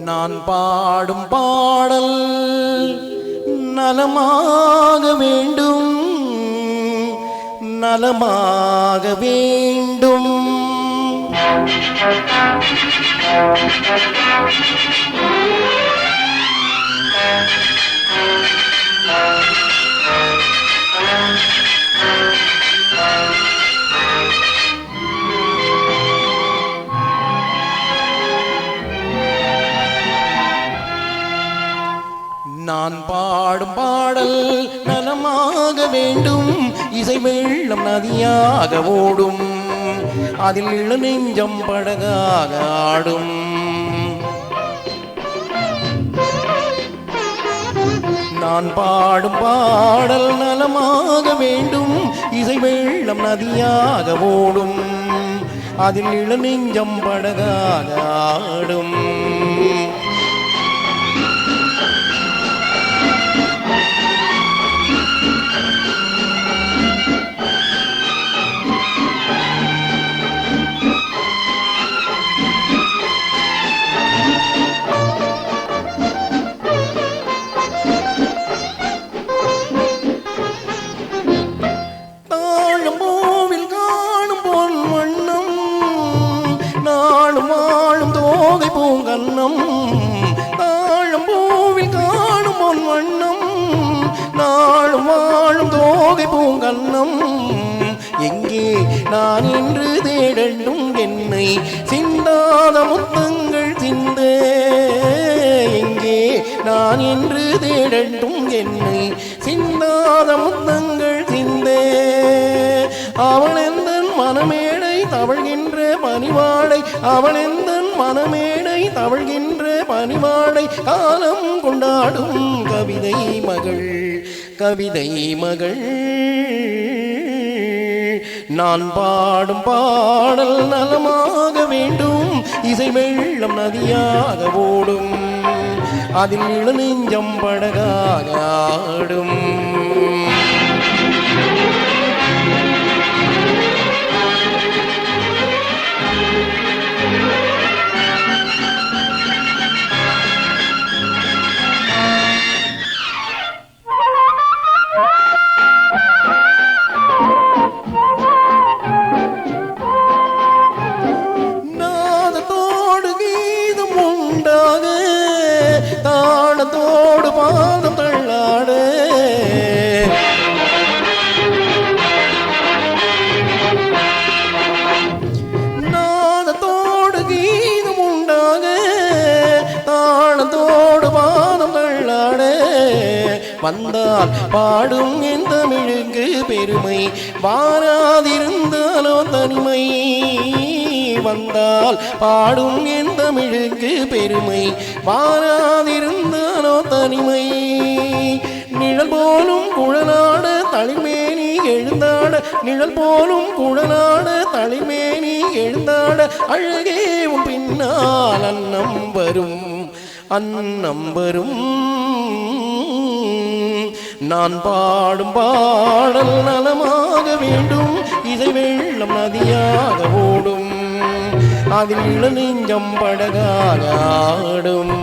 நான் பாடும் பாடல் நலமாக வேண்டும், நலமாக வேண்டும். நான் பாடும் பாடல் நலமாக வேண்டும், இசை வெள்ளம் நதியாக ஓடும், அதில் இள நெஞ்சம் படகாக ஆடும். நான் பாடும் பாடல் நலமாக வேண்டும், இசை வெள்ளம் நதியாக ஓடும், அதில் இள நெஞ்சம் படகாக ஆடும். பூங்கன்னம் தாழம் பூவில் காணும் பொன் வண்ணம், நாளும் வாழும் தோகை பூங்கன்னம். எங்கே நான் இன்று தேடண்டும் என்னை சிந்தாத முத்தங்கள் சிந்த, எங்கே நான் இன்று தேடண்டும் என்னை சிந்தாத முத்தங்கள் சிந்த. அவள் எந்த மனமேடை தவழ்கின்ற பனிவாடை, அவள் எந்த மனமேடை தவழ்கின்ற பனிவாடை, காலம் கொண்டாடும் கவிதை மகள், கவிதை மகள். நான் பாடும் பாடல் நலமாக வேண்டும், இசை வெள்ளம் நதியாக ஓடும், அதில் இள நெஞ்சம் படகாக ஆடும். தாளத்தோடு பாதம் தள்ளாடு, நாதத்தோடு கீதம் உண்டாக, தாளத்தோடு பாதம் தள்ளாடு. வந்தால் பாடும் என் தமிழுக்கு பெருமை, வாராதிருந்தாலோ தனிமை. வந்தால் பாடும் என் தமிழுக்கு பெருமை, வாராதிருந்தாலோ தனிமை. நிழல் போலும் குழலாட தளிர்மேனி எழுந்தாட, நிழல் போலும் குழலாட தளிர்மேனி எழுந்தாட, அழகே உன் பின்னால் அன்னம் வரும், அன்னம் வரும். நான் பாடும் பாடல் நலமாக வேண்டும், இசை வெள்ளம் நதியாக ஓடும், அதில் இள நெஞ்சம் படகாக ஆடும்.